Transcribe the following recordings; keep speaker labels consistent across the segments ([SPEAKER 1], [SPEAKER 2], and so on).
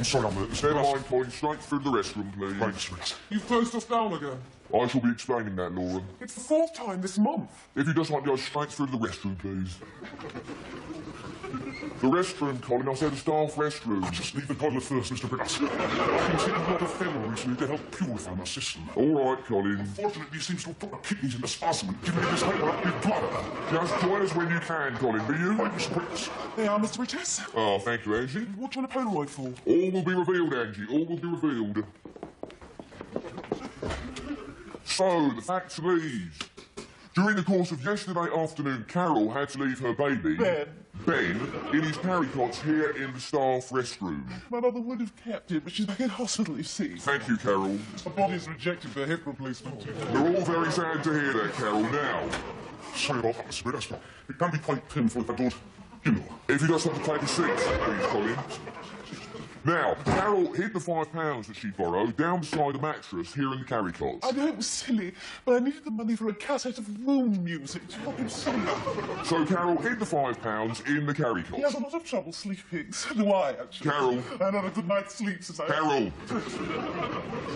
[SPEAKER 1] sorry, I'm late.
[SPEAKER 2] Never mind, Colin. Straight through the restroom, please.
[SPEAKER 1] Thanks, Rex.
[SPEAKER 3] You've closed us down again.
[SPEAKER 2] I shall be explaining that, Laura.
[SPEAKER 3] It's the fourth time this month.
[SPEAKER 2] If you just want to go straight through the restroom, please. The restroom, Colin. I said the staff restroom.
[SPEAKER 1] Just leave the toilet first, Mr. Brittas. I've been taking a lot of fennel recently to help purify my system.
[SPEAKER 2] All right, Colin.
[SPEAKER 1] Unfortunately, he seems to have put my kidneys into spasm and given me this hyperactive bladder.
[SPEAKER 2] Just join us when you can, Colin, be you?
[SPEAKER 1] Right, Mr. Brittas.
[SPEAKER 3] They are, Mr. Brittas.
[SPEAKER 2] Oh, thank you, Angie.
[SPEAKER 3] What do you want a Polaroid for?
[SPEAKER 2] All will be revealed, Angie. All will be revealed. So, the facts are these. During the course of yesterday afternoon, Carol had to leave her baby, Ben, in his carry cots here in the staff restroom.
[SPEAKER 3] My mother would have kept it, but she's back in hospital, you see.
[SPEAKER 2] Thank you, Carol.
[SPEAKER 3] Her body's rejected their hip replacement.
[SPEAKER 2] We're all very sad to hear that, Carol. Now,
[SPEAKER 1] Sorry about that, Mr. Brittas, but it can be quite painful if I don't, you know.
[SPEAKER 2] if you just want to take a seat, please, Colin. Now, Carol hid the £5 that she borrowed down beside the mattress here in the carry cots.
[SPEAKER 3] I know it was silly, but I needed the money for a cassette of room music. I'm silly.
[SPEAKER 2] So Carol hid the £5 in the carry
[SPEAKER 3] He has
[SPEAKER 2] cots.
[SPEAKER 3] a lot of trouble sleeping. So do I, actually.
[SPEAKER 2] Carol.
[SPEAKER 3] I had a good night's sleep since I...
[SPEAKER 2] Carol!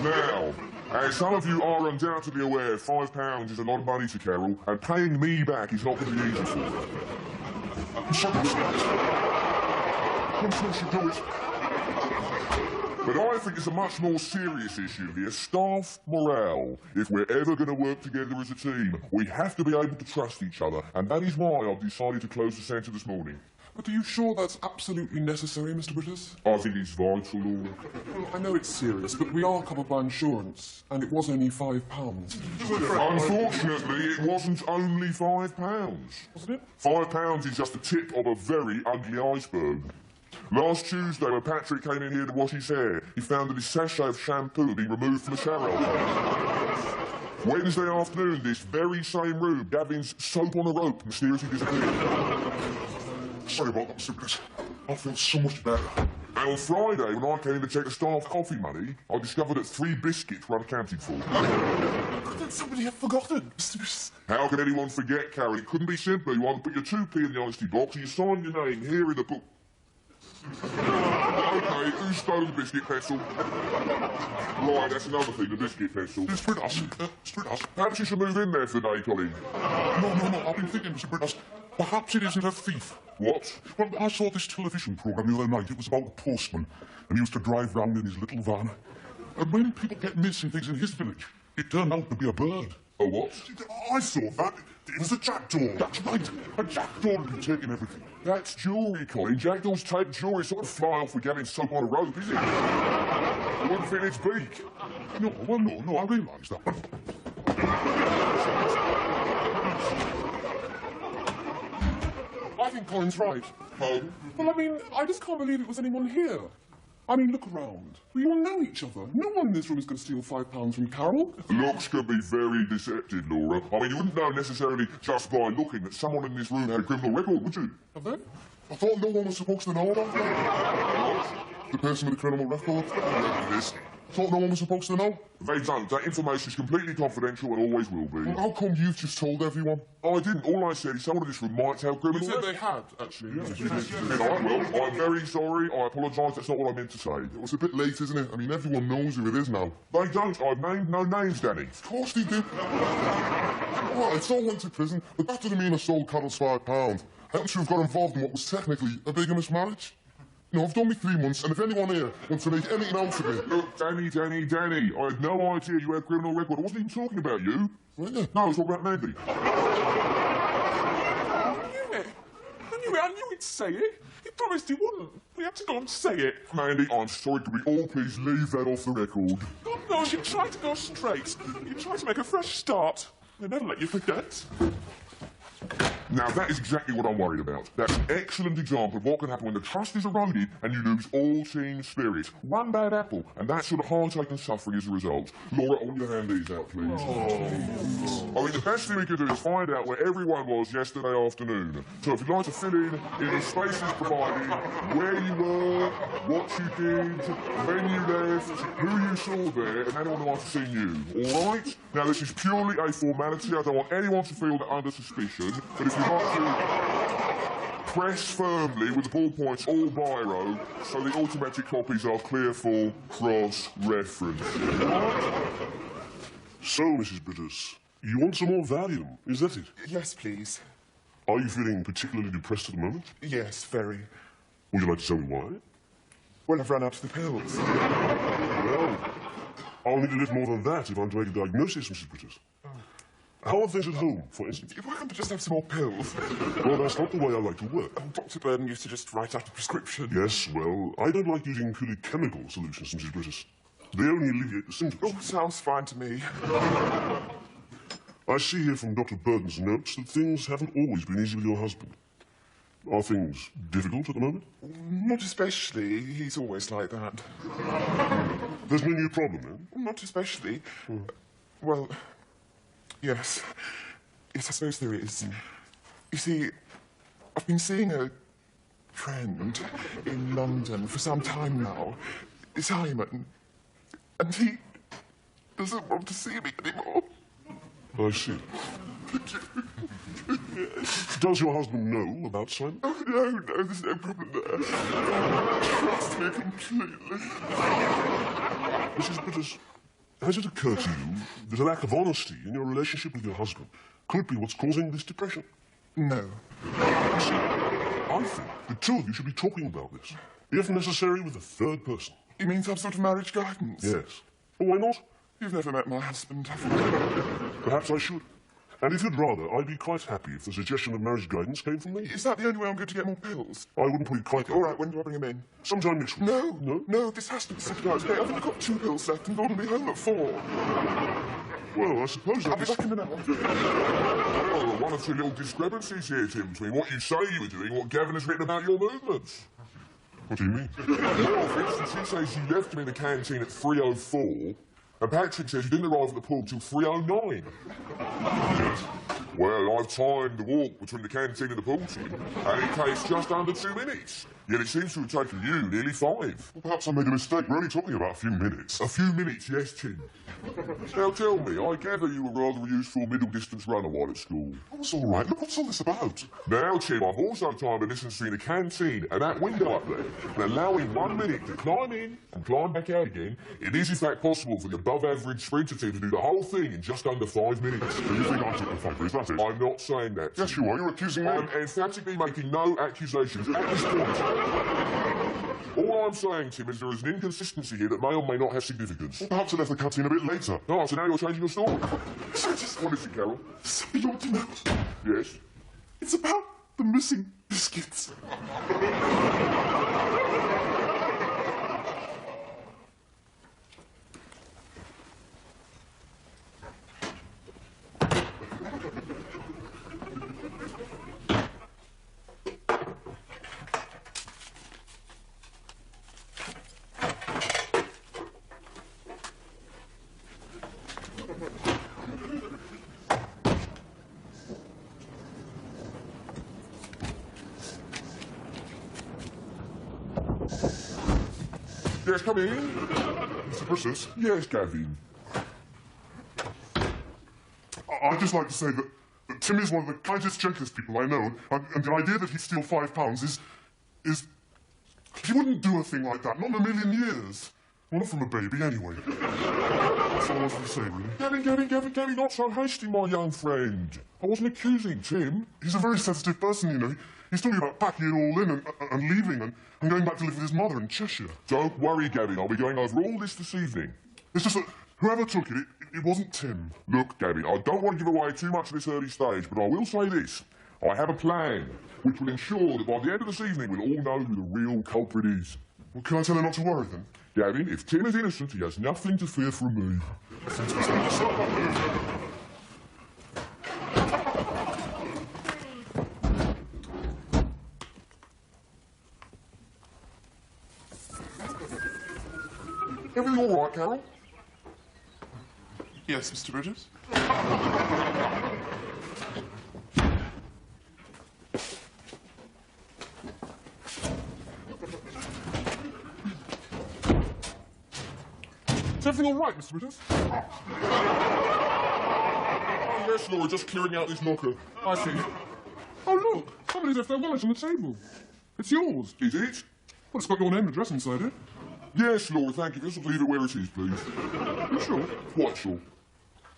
[SPEAKER 2] Now, as some of you are undoubtedly aware, £5 is a lot of money to Carol, and paying me back is not going to be easy for her.
[SPEAKER 1] I'm sorry, Mr. Brittas. I'm sure she'll do it.
[SPEAKER 2] But I think it's a much more serious issue here, staff morale. If we're ever going to work together as a team, we have to be able to trust each other, and that is why I've decided to close the centre this morning.
[SPEAKER 3] But are you sure that's absolutely necessary, Mr. Brittas?
[SPEAKER 2] I think it's vital, Laura.
[SPEAKER 3] Well, I know it's serious, but we are covered by insurance, and it was only £5.
[SPEAKER 2] Unfortunately, it wasn't only £5.
[SPEAKER 3] Wasn't it?
[SPEAKER 2] £5 is just the tip of a very ugly iceberg. Last Tuesday, when Patrick came in here to wash his hair, he found that his sachet of shampoo had been removed from the shower. Wednesday afternoon, this very same room, Gavin's soap on a rope mysteriously disappeared.
[SPEAKER 1] Sorry about that, Mr. Brittas. I feel so much better.
[SPEAKER 2] And on Friday, when I came in to check the staff coffee money, I discovered that 3 biscuits were unaccounted for.
[SPEAKER 3] Could that somebody have forgotten, Mr. Brittas?
[SPEAKER 2] How can anyone forget, Carol? It couldn't be simpler. You either put your 2p in the honesty box or you sign your name here in the book. OK, who stole the biscuit pencil? Right, that's another thing, the biscuit pencil.
[SPEAKER 1] Mr. Brittas.
[SPEAKER 2] Perhaps you should move in there for the day, Colin.
[SPEAKER 1] No, I've been thinking, Mr. Brittas. Perhaps it isn't a thief.
[SPEAKER 2] What?
[SPEAKER 1] Well, I saw this television programme the other night. It was about a postman, and he used to drive round in his little van. And when people get missing things in his village, it turned out to be a bird.
[SPEAKER 2] A what?
[SPEAKER 1] I saw that. It was a jackdaw. That's right. A jackdaw had been taking everything.
[SPEAKER 2] That's jewellery, Colin. Jackdaws take jewellery. It's not going to fly off with Gavin soap on a rope, is it? It wouldn't fit in its beak.
[SPEAKER 1] No, I realise that.
[SPEAKER 3] I think Colin's right.
[SPEAKER 2] Oh?
[SPEAKER 3] Well, I mean, I just can't believe it was anyone here. I mean, look around. We all know each other. No one in this room is going to steal £5 from Carol.
[SPEAKER 2] Looks can be very deceptive, Laura. I mean, you wouldn't know necessarily just by looking that someone in this room had a criminal record, would you?
[SPEAKER 3] Have they?
[SPEAKER 1] I thought no one was supposed to know that. The person with the criminal record.
[SPEAKER 2] This.
[SPEAKER 1] I thought no one was supposed to know.
[SPEAKER 2] They don't. That information is completely confidential and always will be.
[SPEAKER 1] Well, how come you've just told everyone?
[SPEAKER 2] I didn't. All I said is someone in this room might have
[SPEAKER 3] You
[SPEAKER 2] criminal
[SPEAKER 3] said
[SPEAKER 2] record.
[SPEAKER 3] they had, actually.
[SPEAKER 2] Right, well, I'm very sorry. I apologise. That's not what I meant to say.
[SPEAKER 1] It was a bit late, isn't it? I mean, everyone knows who it is now.
[SPEAKER 2] They don't. I've named no names, Danny.
[SPEAKER 1] Of course they do. Right, it's all went to prison, but that didn't mean I stole Carol's £5. I happen to have got involved in what was technically a bigamous marriage. You know, I've done me 3 months, and if anyone here wants to make anything out of it...
[SPEAKER 2] Look, Danny. I had no idea you had a criminal record. I wasn't even talking about you.
[SPEAKER 1] Weren't you?
[SPEAKER 2] No, I was talking about Mandy.
[SPEAKER 3] I knew he'd say it. He promised he wouldn't. We had to go and say it.
[SPEAKER 2] Mandy, I'm sorry. Could we all please leave that off the record?
[SPEAKER 3] God knows you try to go straight. You try to make a fresh start. They never let you forget.
[SPEAKER 2] Now, that is exactly what I'm worried about. That's an excellent example of what can happen when the trust is eroded and you lose all team spirit. One bad apple, and that sort of heartache and suffering as a result. Laura, I want you to hand these out, please. I mean, the best thing we could do is find out where everyone was yesterday afternoon. So if you'd like to fill in the spaces provided, where you were, what you did, when you left, who you saw there, and anyone who might have seen you. All right? Now, this is purely a formality. I don't want anyone to feel that under suspicion. But if you'd like to Press firmly with the ballpoint or biro so the automatic copies are clear for cross-reference.
[SPEAKER 4] So, Mrs. Bridges, you want some more Valium, is that it?
[SPEAKER 3] Yes, please.
[SPEAKER 4] Are you feeling particularly depressed at the moment?
[SPEAKER 3] Yes, very.
[SPEAKER 4] Would you like to tell me why?
[SPEAKER 3] Well, I've run out of the pills.
[SPEAKER 4] Well, I'll need a little more than that if I'm to make a diagnosis, Mrs. Bridges. How are things at home, for instance?
[SPEAKER 3] Why can't I just have some more pills?
[SPEAKER 4] Well, that's not the way I like to work.
[SPEAKER 3] Dr. Burden used to just write out a prescription.
[SPEAKER 4] Yes, well, I don't like using purely chemical solutions, Mrs. Bridges. They only alleviate the symptoms.
[SPEAKER 3] Oh, sounds fine to me.
[SPEAKER 4] I see here from Dr. Burden's notes that things haven't always been easy with your husband. Are things difficult at the moment?
[SPEAKER 3] Not especially. He's always like that.
[SPEAKER 4] There's no new problem, then?
[SPEAKER 3] Not especially. Well, yes. Yes, I suppose there is. You see, I've been seeing a friend in London for some time now, Simon, and he doesn't want to see me anymore.
[SPEAKER 4] I see. Does your husband know about Simon?
[SPEAKER 3] Oh, no, there's no problem there. Trust me completely.
[SPEAKER 4] Mrs. Bridges, has it occurred to you that a lack of honesty in your relationship with your husband could be what's causing this depression?
[SPEAKER 3] No.
[SPEAKER 4] You see, I think the two of you should be talking about this, if necessary with a third person.
[SPEAKER 3] You mean some sort of marriage guidance?
[SPEAKER 4] Yes. Well, why not?
[SPEAKER 3] You've never met my husband, have you?
[SPEAKER 4] Perhaps I should. And if you'd rather, I'd be quite happy if the suggestion of marriage guidance came from me.
[SPEAKER 3] Is that the only way I'm going to get more pills?
[SPEAKER 4] I wouldn't put it quite that
[SPEAKER 3] All
[SPEAKER 4] way.
[SPEAKER 3] right, when do I bring him in?
[SPEAKER 4] Sometime next week.
[SPEAKER 3] No, no, this has to be sorted out today. I've only got 2 pills left and Gordon will be home at 4.
[SPEAKER 4] Well, I suppose
[SPEAKER 3] I'll be back in an hour.
[SPEAKER 2] Well, one or two little discrepancies here, Tim, between what you say you were doing and what Gavin has written about your movements.
[SPEAKER 4] What do you mean?
[SPEAKER 2] Well, for instance, he says you left him in the canteen at 3:04, and Patrick says you didn't arrive at the pub till 3:09. Well, I've timed the walk between the canteen and the pool, Tim, and it takes just under 2 minutes. Yet it seems to have taken you nearly 5.
[SPEAKER 4] Well, perhaps I made a mistake. We're only talking about a few minutes.
[SPEAKER 2] A few minutes, yes, Tim. Now tell me, I gather you were rather a useful middle-distance runner while at school.
[SPEAKER 4] That's all right. Look, what's all this about?
[SPEAKER 2] Now, Tim, I've also timed the distance between the canteen and that window up there, and allowing 1 minute to climb in and climb back out again, it is in fact possible for the above-average sprinter team to do the whole thing in just under 5 minutes.
[SPEAKER 4] So you think I took the favour, is that it?
[SPEAKER 2] I'm not saying that.
[SPEAKER 4] Yes, you are. You're accusing me.
[SPEAKER 2] I'm emphatically making no accusations at this point. All I'm saying, Tim, is there is an inconsistency here that may or may not have significance.
[SPEAKER 4] Perhaps I left the canteen a bit later.
[SPEAKER 2] Oh, so now you're changing your story.
[SPEAKER 3] So just
[SPEAKER 2] What is it, Carol?
[SPEAKER 3] so you want to know?
[SPEAKER 2] Yes?
[SPEAKER 3] It's about the missing biscuits.
[SPEAKER 2] Yes, come in.
[SPEAKER 4] Mr. Bridges,
[SPEAKER 2] Yes, Gavin.
[SPEAKER 4] I'd just like to say that Tim is one of the kindest, gentlest people I know, and the idea that he'd steal £5 is... He wouldn't do a thing like that, not in a million years. Well, not from a baby, anyway. That's all I wanted to say, really.
[SPEAKER 2] Gavin, not so hasty, my young friend. I wasn't accusing Tim.
[SPEAKER 4] He's a very sensitive person, you know. He's talking about packing it all in and leaving and going back to live with his mother in Cheshire.
[SPEAKER 2] Don't worry, Gavin. I'll be going over all this evening.
[SPEAKER 4] It's just that whoever took it, it wasn't Tim.
[SPEAKER 2] Look, Gavin, I don't want to give away too much at this early stage, but I will say this. I have a plan which will ensure that by the end of this evening we'll all know who the real culprit is.
[SPEAKER 4] Well, can I tell him not to worry, then?
[SPEAKER 2] Gavin, if Tim is innocent, he has nothing to fear from me. Everything all right, Carol?
[SPEAKER 3] Yes, Mr. Bridges?
[SPEAKER 2] Is everything all right, Mr. Bridges? Oh, yes, Laura, just clearing out this locker.
[SPEAKER 3] I see. Oh, look,
[SPEAKER 4] Somebody's left their wallet on the table. It's yours.
[SPEAKER 2] Is it?
[SPEAKER 4] Well, it's got your name and address inside it.
[SPEAKER 2] Yes, Laura, thank you. Just leave it where it is, please.
[SPEAKER 4] You sure?
[SPEAKER 2] Quite sure.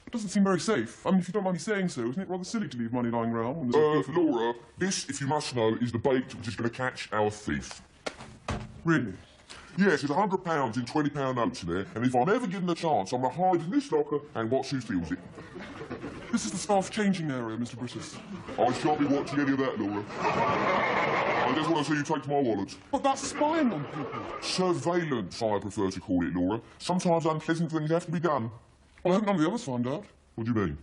[SPEAKER 4] It doesn't seem very safe. I mean, if you don't mind me saying so, isn't it rather silly to leave money lying around? When there's a thief?
[SPEAKER 2] Laura, this, if you must know, is the bait which is going to catch our thief.
[SPEAKER 4] Really?
[SPEAKER 2] Yes, there's £100 in £20 notes in there, and if I'm ever given a chance, I'm going to hide in this locker and watch who steals it.
[SPEAKER 4] This is the staff changing area, Mr. Brittis.
[SPEAKER 2] I shan't be watching any of that, Laura. I just want to see you take my wallet.
[SPEAKER 4] But that's spying on people.
[SPEAKER 2] Surveillance, I prefer to call it, Laura. Sometimes unpleasant things have to be done.
[SPEAKER 4] Well, I hope none of the others find out.
[SPEAKER 2] What do you mean?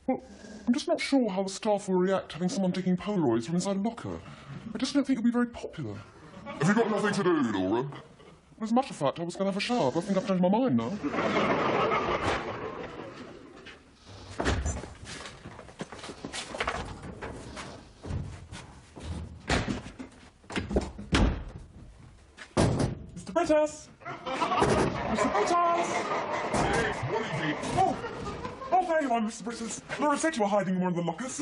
[SPEAKER 4] Well, I'm just not sure how the staff will react having someone taking Polaroids from inside a locker. I just don't think it'll be very popular.
[SPEAKER 2] Have you got nothing to do, Laura?
[SPEAKER 4] As a matter of fact, I was going to have a shower, but I think I've changed my mind now. Mr. Brittis! Mr. Brittis!
[SPEAKER 2] Yes, what is it?
[SPEAKER 4] Oh, there you are, Mr. Brittis. Laura said you were hiding in one of the lockers.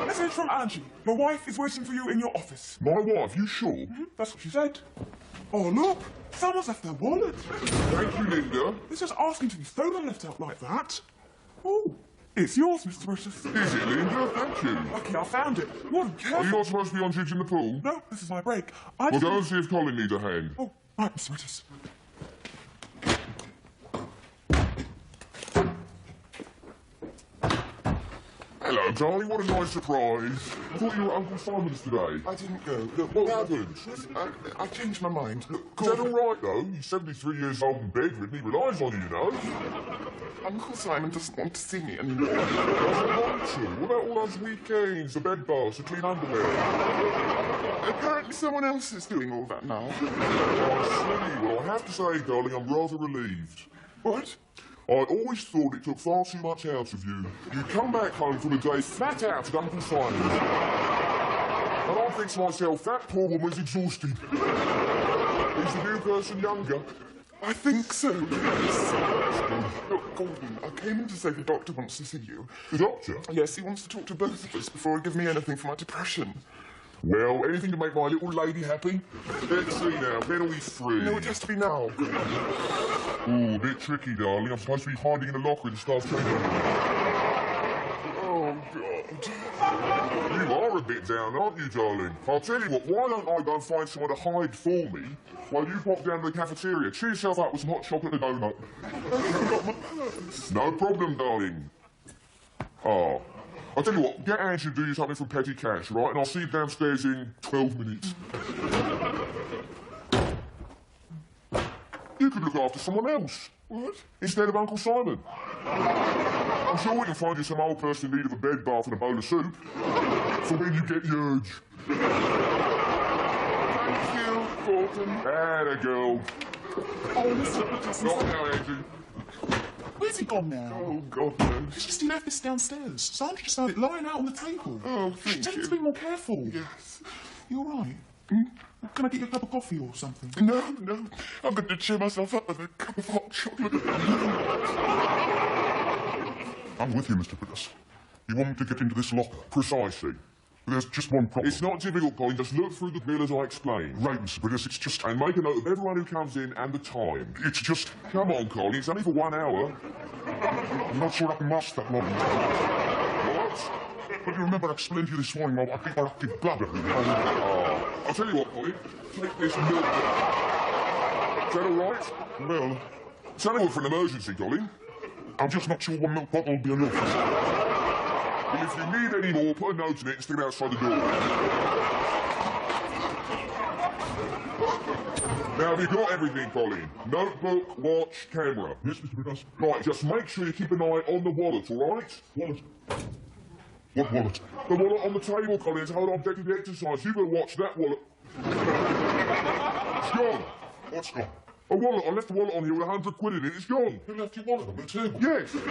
[SPEAKER 4] Message from Angie. Your wife is waiting for you in your office.
[SPEAKER 2] My wife, you sure?
[SPEAKER 4] That's what she said. Oh, look! Someone's left their wallet.
[SPEAKER 2] Thank you, Linda.
[SPEAKER 4] It's just asking to be stolen and left out like that. Oh, it's yours, Mr. Brittis.
[SPEAKER 2] Is it, Linda? Thank you.
[SPEAKER 4] Lucky I found it. What
[SPEAKER 2] Are you
[SPEAKER 4] careful.
[SPEAKER 2] not supposed to be on jigs in the pool?
[SPEAKER 4] No, this is my break.
[SPEAKER 2] Well, go and see if Colin needs a hand.
[SPEAKER 4] Oh, right, Mr. Brittis.
[SPEAKER 2] Hello, darling. What a nice surprise. I thought you were at Uncle Simon's today.
[SPEAKER 3] I didn't go. Look,
[SPEAKER 2] What happened?
[SPEAKER 3] I changed my mind. Look,
[SPEAKER 2] Is that all right, though? He's 73 years old and bedridden. He relies on you, know.
[SPEAKER 3] Uncle Simon doesn't want to see me anymore.
[SPEAKER 2] Doesn't want to. What about all those weekends, the bed baths, the clean underwear?
[SPEAKER 3] Apparently someone else is doing all that now.
[SPEAKER 2] Oh, silly. Well, I have to say, darling, I'm rather relieved.
[SPEAKER 3] What?
[SPEAKER 2] I always thought it took far too much out of you. You come back home from a day flat out at Uncle Simon's. And I think to myself, that poor woman's exhausted. Is the new person younger?
[SPEAKER 3] I think so, yes. Look, Gordon, I came in to say the doctor wants to see you.
[SPEAKER 2] The doctor?
[SPEAKER 3] Yes, he wants to talk to both of us before he gives me anything for my depression.
[SPEAKER 2] Well, anything to make my little lady happy? Let's see now, when are we free?
[SPEAKER 3] No, it has to be now.
[SPEAKER 2] Ooh, a bit tricky, darling. I'm supposed to be hiding in a locker in the staff training.
[SPEAKER 3] Oh, God.
[SPEAKER 2] You are a bit down, aren't you, darling? I'll tell you what, why don't I go and find someone to hide for me while you pop down to the cafeteria, cheer yourself up with some hot chocolate and a donut. No problem, darling. Oh. I'll tell you what, get Angie to do you something from petty cash, right? And I'll see you downstairs in 12 minutes. You could look after someone else.
[SPEAKER 3] What?
[SPEAKER 2] Instead of Uncle Simon. I'm sure we can find you some old person in need of a bed bath and a bowl of soup. For when you get the urge.
[SPEAKER 3] Thank you, Gordon.
[SPEAKER 2] Atta girl.
[SPEAKER 3] Oh, Mr. Patterson.
[SPEAKER 2] Not now, Angie.
[SPEAKER 5] Where's he gone now?
[SPEAKER 3] Oh, God knows.
[SPEAKER 5] It's just he left this downstairs. Sandra just found it lying out on the table.
[SPEAKER 3] Oh, thank
[SPEAKER 5] Tell him
[SPEAKER 3] you.
[SPEAKER 5] to be more careful.
[SPEAKER 3] Yes.
[SPEAKER 5] You all right? Can I get you a cup of coffee or something?
[SPEAKER 3] No, no. I'm going to cheer myself up with a cup of hot chocolate.
[SPEAKER 1] I'm with you, Mr. Brittis. You want me to get into this locker?
[SPEAKER 2] Precisely.
[SPEAKER 1] There's just one problem.
[SPEAKER 2] It's not difficult, Colin. Just look through the bill as I explained.
[SPEAKER 1] Right, Mr. Brittis, it's just...
[SPEAKER 2] And make a note of everyone who comes in and the time.
[SPEAKER 1] It's just...
[SPEAKER 2] Come on, Colin. It's only for 1 hour.
[SPEAKER 1] I'm not sure I can last that long.
[SPEAKER 2] What?
[SPEAKER 1] But you remember I explained to you this morning about hyperactive bladder.
[SPEAKER 2] Oh. I'll tell you what, Colin. Take this milk. Is that all right?
[SPEAKER 1] Well,
[SPEAKER 2] It's only one for an emergency, Colin.
[SPEAKER 1] I'm just not sure one milk bottle will be enough.
[SPEAKER 2] Well, if you need any more, put a note in it and stick it outside the door. Now, have you got everything, Colin? Notebook, watch, camera.
[SPEAKER 1] Yes, Mr. Brittis.
[SPEAKER 2] Right, just make sure you keep an eye on the wallet, all right?
[SPEAKER 1] Wallet. What wallet?
[SPEAKER 2] The wallet on the table, Colin, is how object of the exercise. You've got to watch that wallet. It's gone.
[SPEAKER 1] What's gone?
[SPEAKER 2] A wallet. I left the wallet on here with 100 quid in it. It's gone.
[SPEAKER 1] You left your wallet on the table.
[SPEAKER 2] Yes.
[SPEAKER 1] Don't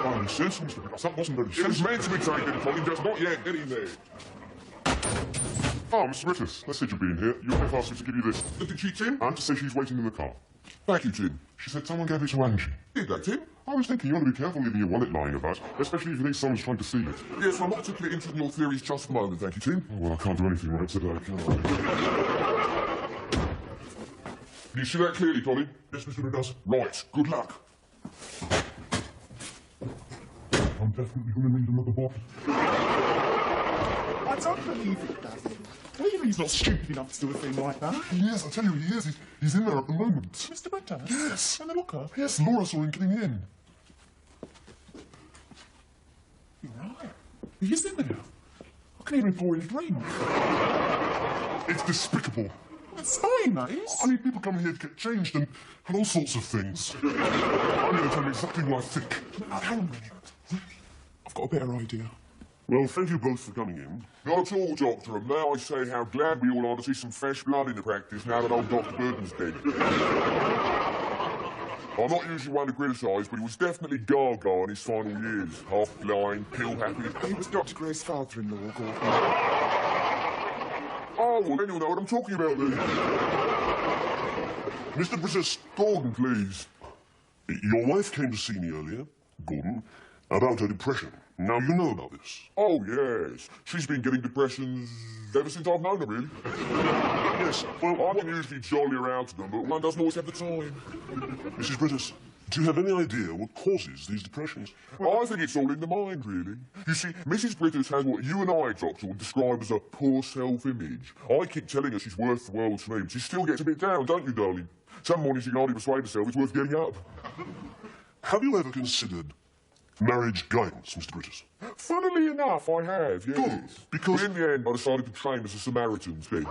[SPEAKER 1] mind me saying so, Mr. Brittis. That wasn't very
[SPEAKER 2] It was
[SPEAKER 1] sensible.
[SPEAKER 2] meant to be taken, Colin, just not yet. Get in there.
[SPEAKER 1] Oh, Mr. Brittis, let's say you've been here. Your wife asked me to give you this.
[SPEAKER 2] Did she, Tim?
[SPEAKER 1] And to say she's waiting in the car.
[SPEAKER 2] Thank you, Tim.
[SPEAKER 1] She said someone gave it to Angie.
[SPEAKER 2] Did that, Tim?
[SPEAKER 1] I was thinking you ought to be careful leaving your wallet lying about, especially if you think someone's trying to steal it.
[SPEAKER 2] Yes, I'm not particularly interested in your theories just for the moment, thank you, Tim.
[SPEAKER 1] Oh, well, I can't do anything right today, can I?
[SPEAKER 2] Can you see that clearly, Colin?
[SPEAKER 1] Yes, Mr. Riddles.
[SPEAKER 2] Right, good luck.
[SPEAKER 1] I'm definitely going to need another bottle.
[SPEAKER 5] I don't believe it, Basil. Really, he's not stupid enough to do a thing like that.
[SPEAKER 1] He is, I tell you, he is. He's in there at the moment.
[SPEAKER 5] Mr. Britton?
[SPEAKER 1] Yes.
[SPEAKER 5] In the locker?
[SPEAKER 1] Yes, Laura saw him getting in.
[SPEAKER 5] You're right. He is in there. I can hear him pouring a drink.
[SPEAKER 1] It's despicable.
[SPEAKER 5] It's fine, that is.
[SPEAKER 1] I mean, people come here to get changed and all sorts of things. I'm going to tell you exactly what I think.
[SPEAKER 5] Hang on a minute. I've got a better idea.
[SPEAKER 1] Well, thank you both for coming in.
[SPEAKER 2] Not at all, Doctor, and may I say how glad we all are to see some fresh blood in the practice now that old Dr. Burton's dead. I'm not usually one to criticise, but he was definitely gaga in his final years. Half-blind, pill-happy.
[SPEAKER 3] He was Dr. Gray's father-in-law, Gordon.
[SPEAKER 2] Oh, well, then you'll know what I'm talking about then.
[SPEAKER 1] Mr. Brissus,
[SPEAKER 2] Gordon, please.
[SPEAKER 1] your wife came to see me earlier, Gordon, about her depression. Now you know about this.
[SPEAKER 2] Oh, yes. She's been getting depressions ever since I've known her, really.
[SPEAKER 1] Yes, well,
[SPEAKER 2] I can usually jolly around to them, but one doesn't always have the time.
[SPEAKER 1] Mrs. Brissus, do you have any idea what causes these depressions?
[SPEAKER 2] Well, I think it's all in the mind, really. You see, Mrs. Brittus has what you and I, Doctor, would describe as a poor self-image. I keep telling her she's worth the world to me, but she still gets a bit down, don't you, darling? Some mornings she can hardly persuade herself it's worth getting up.
[SPEAKER 1] Have you ever considered marriage guidance, Mr. Brittus?
[SPEAKER 2] Funnily enough, I have, yes.
[SPEAKER 1] Good, because-
[SPEAKER 2] But in the end, I decided to train as a Samaritan instead.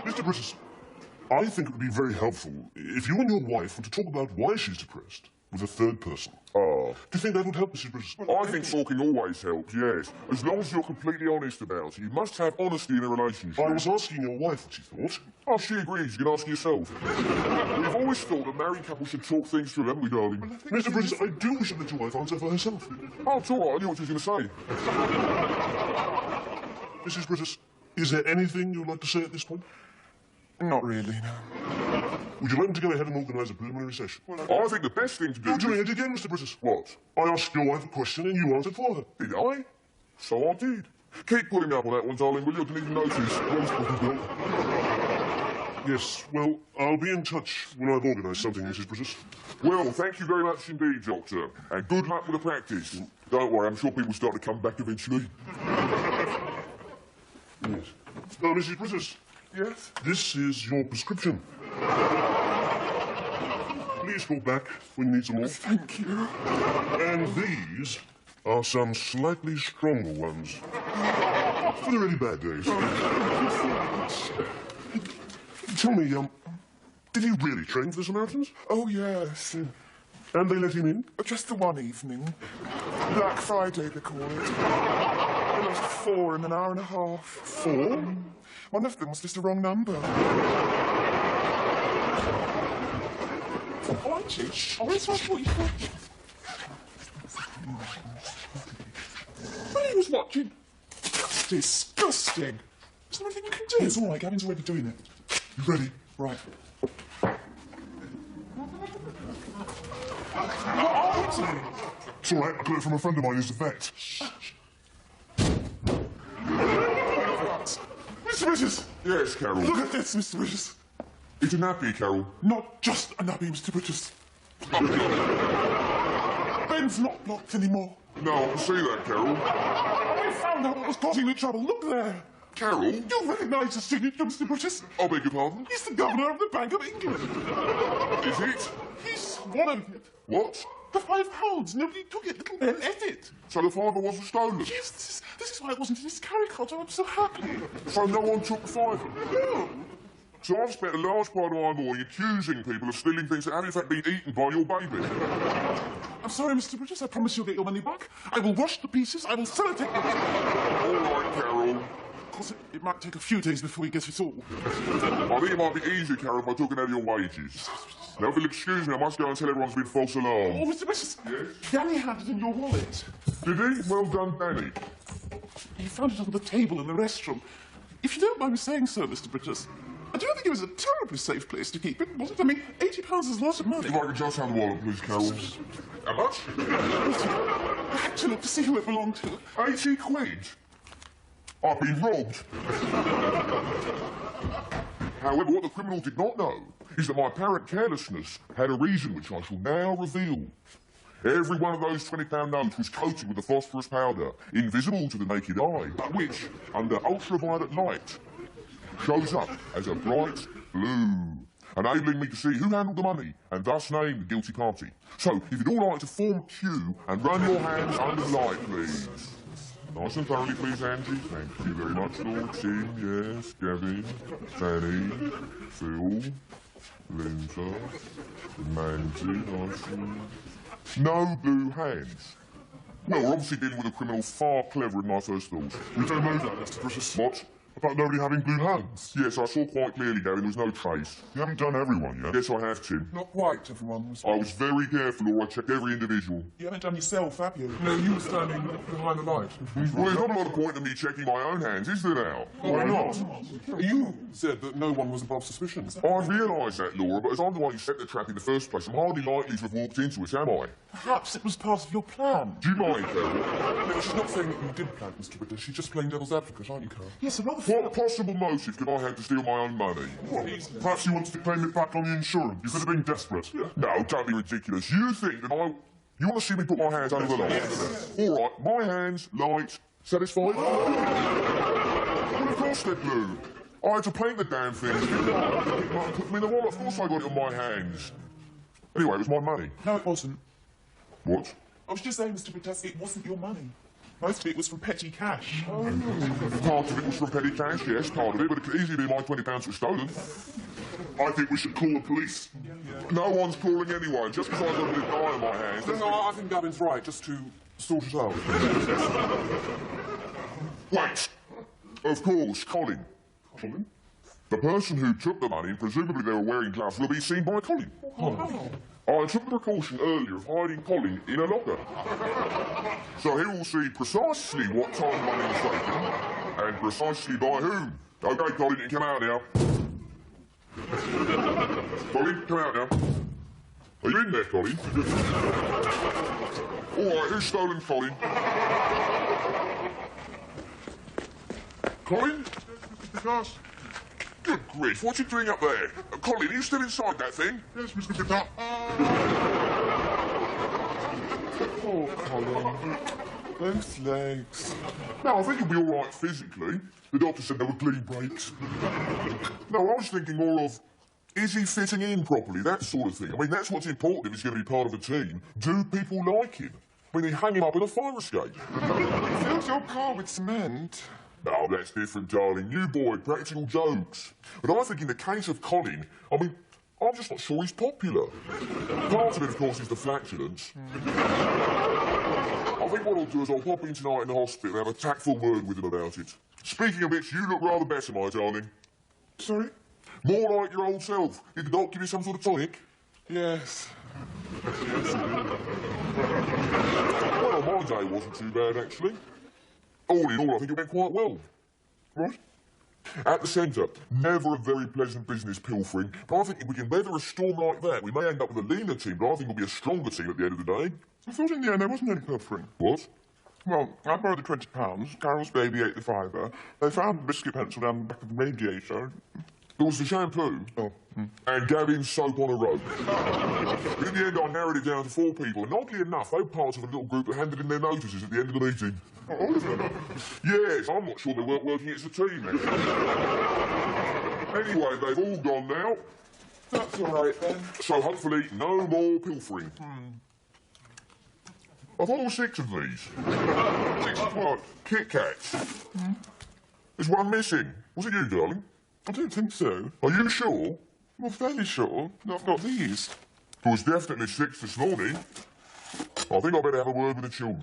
[SPEAKER 1] Mr. Brittus, I think it would be very helpful if you and your wife were to talk about why she's depressed with a third person. Do you think that would help, Mrs. Brittus?
[SPEAKER 2] I think talking always helps, yes. As long as you're completely honest about it. You must have honesty in a relationship.
[SPEAKER 1] I was asking your wife what she thought.
[SPEAKER 2] Oh, she agrees. You can ask yourself. We've always thought that married couples should talk things through, haven't we, darling?
[SPEAKER 1] Mr. Brittus, I do wish I'd let your wife answer for herself.
[SPEAKER 2] Oh, it's all right. I knew what she was going to say.
[SPEAKER 1] Mrs. Brittus, is there anything you'd like to say at this point?
[SPEAKER 3] Not really, no.
[SPEAKER 1] Would you like me to go ahead and organise a preliminary session?
[SPEAKER 2] I think the best thing to do
[SPEAKER 1] You're doing it again, Mr. Brittus.
[SPEAKER 2] What?
[SPEAKER 1] I asked your wife a question and you answered for her.
[SPEAKER 2] Did I? So I did. Keep pulling me up on that one, darling, will you? I didn't even notice.
[SPEAKER 1] Yes, well, I'll be in touch when I've organised something, Mrs. Brittus.
[SPEAKER 2] Well, thank you very much indeed, Doctor. And good luck with the practice. Don't worry, I'm sure people start to come back eventually.
[SPEAKER 1] Yes. Now, Mrs. Brittus.
[SPEAKER 3] Yes?
[SPEAKER 1] This is your prescription. Please go back when you need some more.
[SPEAKER 3] Thank you.
[SPEAKER 1] And these are some slightly stronger ones. For the really bad days. Tell me, did he really train for the Samaritans?
[SPEAKER 3] Oh, yes.
[SPEAKER 1] And they let him in?
[SPEAKER 3] Just the one evening. Black Friday, they call it. They lost 4 in an hour and a half.
[SPEAKER 1] 4?
[SPEAKER 3] One of them was just the wrong number.
[SPEAKER 5] Orange? Orange was what you thought. But he was watching. That's disgusting. There's nothing you can do. It's all right, Gavin's already doing it.
[SPEAKER 1] You ready?
[SPEAKER 5] Right. What are you doing?
[SPEAKER 1] It's all right, I got it from a friend of mine who's a vet.
[SPEAKER 5] Mr. Bridges!
[SPEAKER 2] Yes, Carol.
[SPEAKER 5] Look at this, Mr. Bridges.
[SPEAKER 2] It's a nappy, Carol.
[SPEAKER 5] Not just a nappy, Mr. Bridges. Ben's not blocked anymore.
[SPEAKER 2] No, I can see that, Carol.
[SPEAKER 5] I found out what was causing the trouble. Look there.
[SPEAKER 2] Carol?
[SPEAKER 5] You recognise the signature, Mr. Bridges?
[SPEAKER 2] I beg your pardon?
[SPEAKER 5] He's the governor of the Bank of England.
[SPEAKER 2] Is it?
[SPEAKER 5] He's one of it.
[SPEAKER 2] What?
[SPEAKER 5] The £5. Nobody took it. Little Ben ate it.
[SPEAKER 2] So the fiver wasn't stolen?
[SPEAKER 5] Yes, this is why it wasn't in his carry cot. I'm so happy.
[SPEAKER 2] So no one took the fiver?
[SPEAKER 5] No.
[SPEAKER 2] So I've spent a large part of my morning accusing people of stealing things that have in fact been eaten by your baby.
[SPEAKER 5] I'm sorry, Mr. Bridges. I promise you'll get your money back. I will wash the pieces. I will sellotape it.
[SPEAKER 2] All right, Carol.
[SPEAKER 5] Of course, it might take a few days before he gets it all.
[SPEAKER 2] I think it might be easier, Carol, if I took it out of your wages. Now, if you'll excuse me, I must go and tell everyone there's been false alarm.
[SPEAKER 5] Oh, Mr. Bridges. Yes? Danny had it in your wallet.
[SPEAKER 2] Did he? Well done, Danny.
[SPEAKER 5] He found it on the table in the restroom. If you don't mind me saying so, Mr. Bridges,
[SPEAKER 3] I don't think it was a terribly safe place to keep it, was it? I mean, £80 is a lot of money.
[SPEAKER 2] If I could just have the wallet, please, Carol. How much?
[SPEAKER 3] I had to look to see who it belonged to.
[SPEAKER 2] 80 quid? I've been robbed. However, what the criminal did not know is that my apparent carelessness had a reason which I shall now reveal. Every one of those £20 notes was coated with a phosphorus powder, invisible to the naked eye, but which, under ultraviolet light, shows up as a bright blue, enabling me to see who handled the money and thus name the guilty party. So, if you'd all like to form a queue and run your hands under the light, please. Nice and thoroughly, please, Angie. Thank you very much, Lord. Tim, yes, Gavin, Fanny, Phil, Linda, Mandy, nice one. No blue hands. Well, we're obviously dealing with a criminal far cleverer than I first thought.
[SPEAKER 4] We don't know that, Mr. Precious.
[SPEAKER 2] What?
[SPEAKER 4] About nobody having blue hands.
[SPEAKER 2] Yes, I saw quite clearly, Gavin, there was no trace.
[SPEAKER 4] You haven't done everyone yet.
[SPEAKER 2] Yes, I have, Tim.
[SPEAKER 3] Not quite, everyone.
[SPEAKER 2] I was very careful, or I checked every individual.
[SPEAKER 3] You haven't done yourself, have you? No, you were standing behind the light.
[SPEAKER 2] Well, there's not a lot of point in me checking my own hands, is there now?
[SPEAKER 4] Why not?
[SPEAKER 3] You said that no one was above suspicion.
[SPEAKER 2] I realise that, Laura, but as I'm the one who set the trap in the first place, I'm hardly likely to have walked into it, am I?
[SPEAKER 3] Perhaps it was part of your plan.
[SPEAKER 2] Do you mind, Carol?
[SPEAKER 3] No, she's not saying that you did plan, Mr. Ritter. She's just playing devil's advocate, aren't you, Carol? Yes, a rather...
[SPEAKER 2] What possible motive could I have to steal my own money?
[SPEAKER 4] Perhaps you wanted to claim it back on the insurance. You could have been desperate.
[SPEAKER 2] No, don't be ridiculous. You think that You want to see me put my hands under the light? Yes. All right, my hands, light, satisfied? Well, of course they're blue. I had to paint the damn thing. I mean, of course I got it on my hands. Anyway, it was my money.
[SPEAKER 3] No, it wasn't.
[SPEAKER 2] What?
[SPEAKER 3] I was just saying, Mr. Protest, it wasn't your money. Most of it was from petty cash.
[SPEAKER 2] Part of it was from petty cash, yes, part of it, but it could easily be my £20 was stolen.
[SPEAKER 4] I think we should call the police.
[SPEAKER 2] No one's calling anyway, just because I've got a bit of dye on my hands.
[SPEAKER 3] No, I think Gavin's right, just to sort it out.
[SPEAKER 2] Wait! Of course, Colin.
[SPEAKER 4] Colin?
[SPEAKER 2] The person who took the money, presumably they were wearing gloves, will be seen by Colin.
[SPEAKER 3] Oh.
[SPEAKER 2] I took the precaution earlier of hiding Colin in a locker. So he will see precisely what time the money is taken, and precisely by whom. OK, Colin, you can come out now. Colin, come out now. Are you in there, Colin? All right, who's stolen Colin? Colin?
[SPEAKER 4] Yes.
[SPEAKER 2] Good grief, what are you doing up there? Colin, are you still inside that thing?
[SPEAKER 4] Yes, Mr. Guitar.
[SPEAKER 3] Poor Colin. Both legs.
[SPEAKER 2] No, I think he'll be all right physically. The doctor said there were clean breaks. No, I was thinking more of, is he fitting in properly, that sort of thing. I mean, that's what's important if he's going to be part of a team. Do people like him? I mean, they hang him up in a fire escape.
[SPEAKER 3] Filled your car with cement.
[SPEAKER 2] No, that's different, darling. New boy, practical jokes. But I think in the case of Colin, I mean, I'm just not sure he's popular. Part of it, of course, is the flatulence. I think what I'll do is I'll pop in tonight in the hospital and have a tactful word with him about it. Speaking of which, you look rather better, my darling.
[SPEAKER 3] Sorry?
[SPEAKER 2] More like your old self. Did the doc give you some sort of tonic?
[SPEAKER 3] Yes.
[SPEAKER 2] Well, my day wasn't too bad, actually. All in all, I think it went quite well. Right? At the centre, never a very pleasant business pilfering, but I think if we can weather a storm like that, we may end up with a leaner team, but I think we'll be a stronger team at the end of the day.
[SPEAKER 3] I thought in the end there wasn't any pilfering.
[SPEAKER 2] What?
[SPEAKER 3] Well, I borrowed the £20, Carol's baby ate the £5. They found the biscuit pencil down the back of the radiator.
[SPEAKER 2] There was the shampoo.
[SPEAKER 3] Oh.
[SPEAKER 2] And Gavin's soap on a rope. But in the end, I narrowed it down to 4 people, and oddly enough, they were part of a little group that handed in their notices at the end of the meeting.
[SPEAKER 3] Oh, all of them?
[SPEAKER 2] Yes, I'm not sure they weren't working as a team, actually. Anyway, they've all gone now.
[SPEAKER 3] That's all right, then.
[SPEAKER 2] So hopefully, no more pilfering. I thought there were 6 of these.
[SPEAKER 3] 6 of what?
[SPEAKER 2] Kit Kats. There's one missing. Was it you, darling?
[SPEAKER 3] I don't think so.
[SPEAKER 2] Are you sure?
[SPEAKER 3] Well, fairly sure. I've got these.
[SPEAKER 2] There was definitely 6 this morning. I think I better have a word with the children.